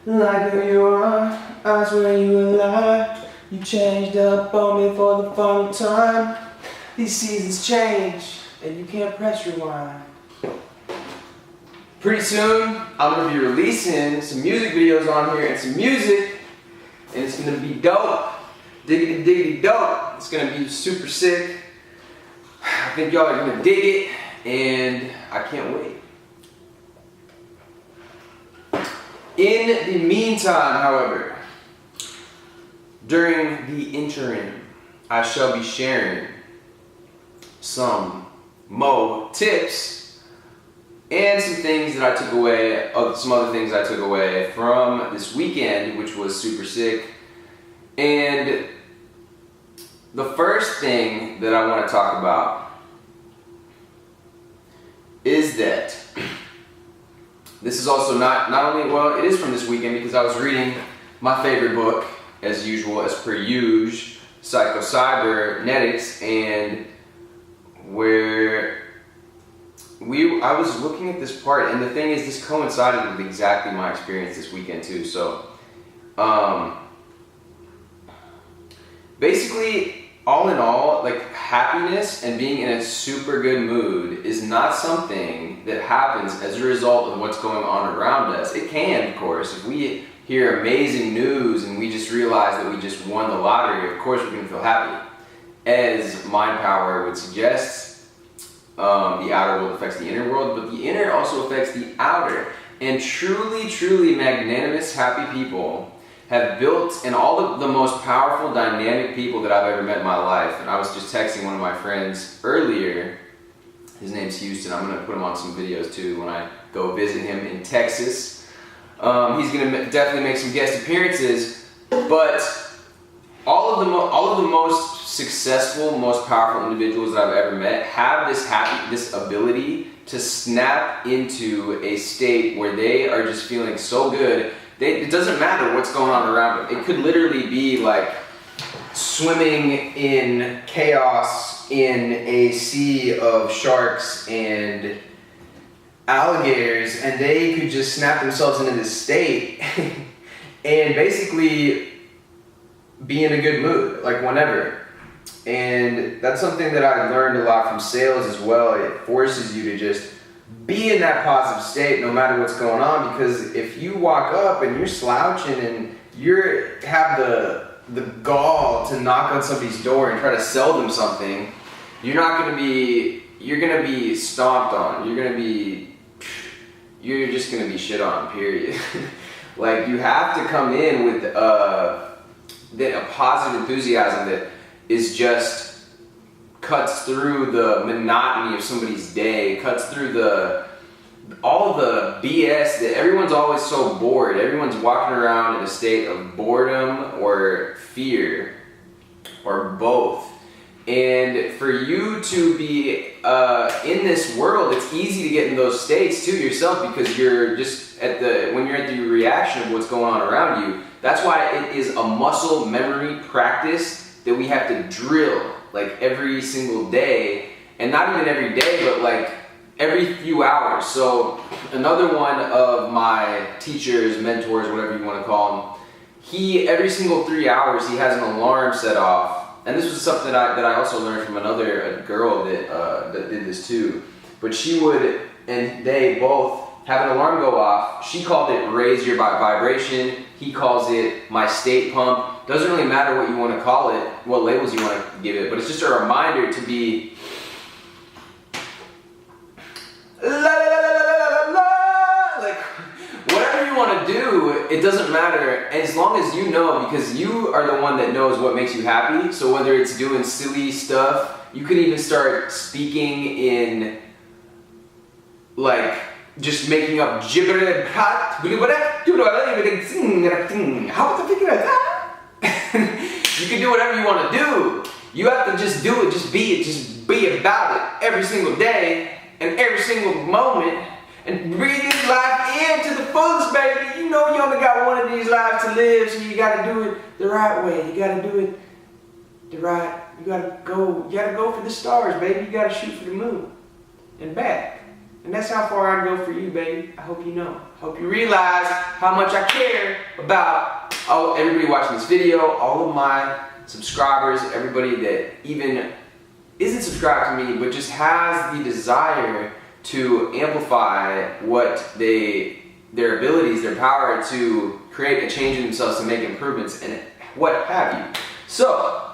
like who you are. I swear you a lie. You changed up on me for the final time. These seasons change, and you can't press rewind. Pretty soon, I'm gonna be releasing some music videos on here and some music, and it's gonna be dope. Diggity diggity dope. It's gonna be super sick. I think y'all are gonna dig it, and I can't wait. In the meantime, however, during the interim, I shall be sharing some tips and some things that I took away, some other things I took away from this weekend, which was super sick. And the first thing that I want to talk about is that this is also not only, well, it is from this weekend because I was reading my favorite book, as usual, as per usual, Psycho-Cybernetics, and where I was looking at this part, and the thing is, this coincided with exactly my experience this weekend too. So, basically, all in all, like, happiness and being in a super good mood is not something that happens as a result of what's going on around us. It can, of course, if we hear amazing news and we just realize that we just won the lottery, of course we're going to feel happy. As mind power would suggest, the outer world affects the inner world, but the inner also affects the outer. And truly, truly magnanimous, happy people have built, and all of the most powerful, dynamic people that I've ever met in my life. And I was just texting one of my friends earlier. His name's Houston. I'm going to put him on some videos too when I go visit him in Texas. He's going to definitely make some guest appearances. But all of the most successful, most powerful individuals that I've ever met have this ability to snap into a state where they are just feeling so good. It doesn't matter what's going on around them. It could literally be like swimming in chaos in a sea of sharks and alligators, and they could just snap themselves into this state and basically be in a good mood, like whenever. And that's something that I learned a lot from sales as well. It forces you to just be in that positive state no matter what's going on, because if you walk up and you're slouching and you have the gall to knock on somebody's door and try to sell them something, you're gonna be stomped on. You're just gonna be shit on, period. Like, you have to come in with a positive enthusiasm that is just cuts through the monotony of somebody's day, cuts through all the BS that everyone's always so bored. Everyone's walking around in a state of boredom or fear, or both. And for you to be in this world, it's easy to get in those states too yourself, because you're just when you're at the reaction of what's going on around you. That's why it is a muscle memory practice that we have to drill, like, every single day, and not even every day, but like every few hours. So another one of my teachers, mentors, whatever you want to call him, every single 3 hours he has an alarm set off. And this was something that I also learned from a girl that did this too. But they both have an alarm go off. She called it raise your vibration. He calls it my state pump. Doesn't really matter what you want to call it, what labels you want to give it, but it's just a reminder to be like, whatever you want to do, it doesn't matter, as long as you know, because you are the one that knows what makes you happy. So whether it's doing silly stuff, you can even start speaking in, like, just making up gibberish. You can do whatever you want to do. You have to just do it, just be it, just be about it every single day and every single moment, and breathe this life in to the fullest, baby. You know you only got one of these lives to live, so you got to do it the right way. You got to do it you got to go for the stars, baby. You got to shoot for the moon and back. And that's how far I'd go for you, baby. I hope you know. I hope you realize how much I care about everybody watching this video, all of my subscribers, everybody that even isn't subscribed to me, but just has the desire to amplify what their abilities, their power to create a change in themselves, to make improvements, and what have you. So,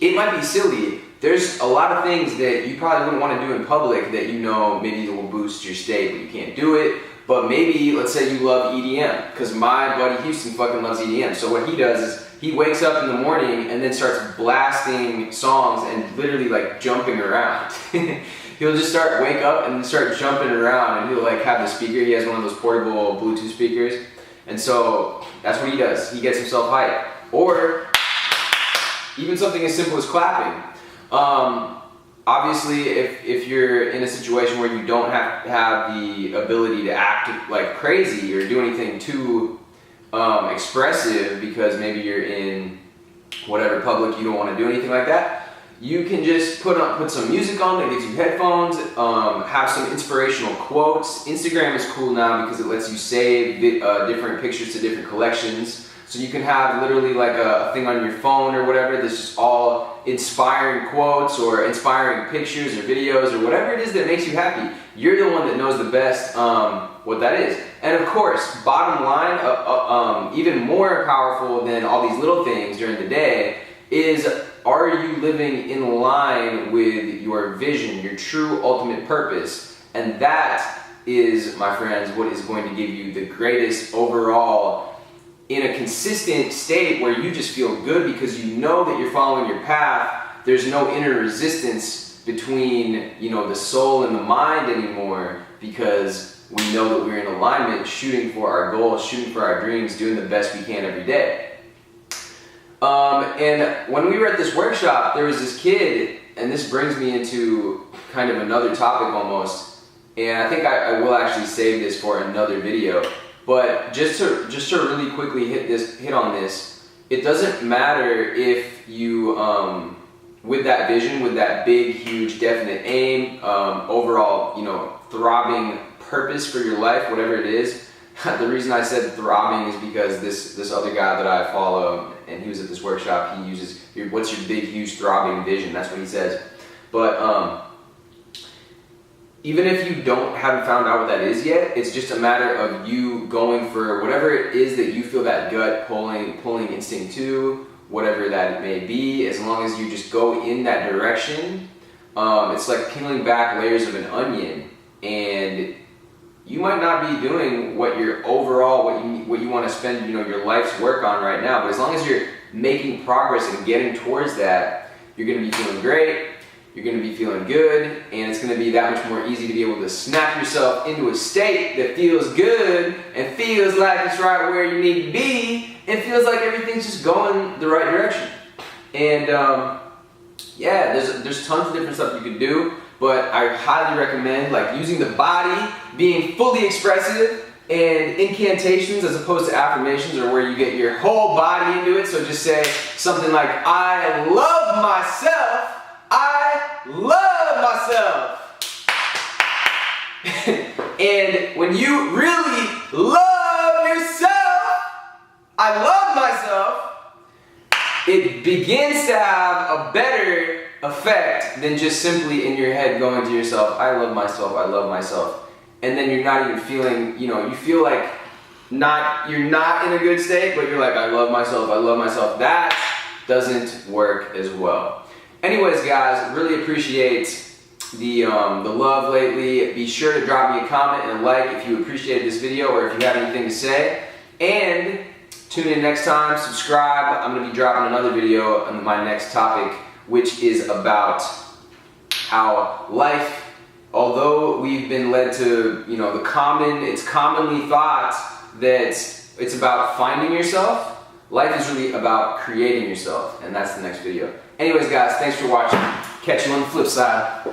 it might be silly. There's a lot of things that you probably wouldn't want to do in public that you know maybe will boost your state, but you can't do it. But maybe, let's say you love EDM, because my buddy Houston fucking loves EDM. So what he does is he wakes up in the morning and then starts blasting songs and literally like jumping around. He'll just wake up and start jumping around, and he'll like have the speaker. He has one of those portable Bluetooth speakers. And so that's what he does. He gets himself hyped. Or even something as simple as clapping. Obviously, if you're in a situation where you don't have the ability to act like crazy or do anything too expressive, because maybe you're in whatever public, you don't want to do anything like that, you can just put some music on that gives you headphones, have some inspirational quotes. Instagram is cool now because it lets you save different pictures to different collections. So you can have literally like a thing on your phone or whatever that's just all inspiring quotes or inspiring pictures or videos or whatever it is that makes you happy. You're the one that knows the best what that is. And of course, bottom line, even more powerful than all these little things during the day is, are you living in line with your vision, your true ultimate purpose? And that is, my friends, what is going to give you the greatest overall in a consistent state where you just feel good because you know that you're following your path. There's no inner resistance between, the soul and the mind anymore, because we know that we're in alignment, shooting for our goals, shooting for our dreams, doing the best we can every day. And when we were at this workshop, there was this kid, and this brings me into kind of another topic almost, and I think I will actually save this for another video. But just to really quickly hit on this, it doesn't matter if you, with that vision, with that big, huge, definite aim, overall, throbbing purpose for your life, whatever it is. The reason I said throbbing is because this other guy that I follow, and he was at this workshop, he uses, what's your big, huge, throbbing vision? That's what he says. But even if you haven't found out what that is yet, it's just a matter of you going for whatever it is that you feel that gut pulling instinct to, whatever that may be. As long as you just go in that direction, it's like peeling back layers of an onion, and you might not be doing what your overall, what you want to spend, your life's work on right now. But as long as you're making progress and getting towards that, you're going to be feeling great. You're going to be feeling good, and it's going to be that much more easy to be able to snap yourself into a state that feels good and feels like it's right where you need to be, and feels like everything's just going the right direction. And yeah, there's tons of different stuff you can do, but I highly recommend like using the body, being fully expressive, and incantations as opposed to affirmations, or where you get your whole body into it. So just say something like, I love myself. I love myself. And when you really love yourself, I love myself, it begins to have a better effect than just simply in your head going to yourself, I love myself, I love myself. And then you're not even feeling, you feel like you're not in a good state, but you're like, I love myself, I love myself. That doesn't work as well. Anyways, guys, really appreciate the love lately. Be sure to drop me a comment and a like if you appreciated this video, or if you have anything to say. And tune in next time, subscribe. I'm going to be dropping another video on my next topic, which is about how life, although we've been led to, it's commonly thought that it's about finding yourself. Life is really about creating yourself, and that's the next video. Anyways, guys, thanks for watching. Catch you on the flip side.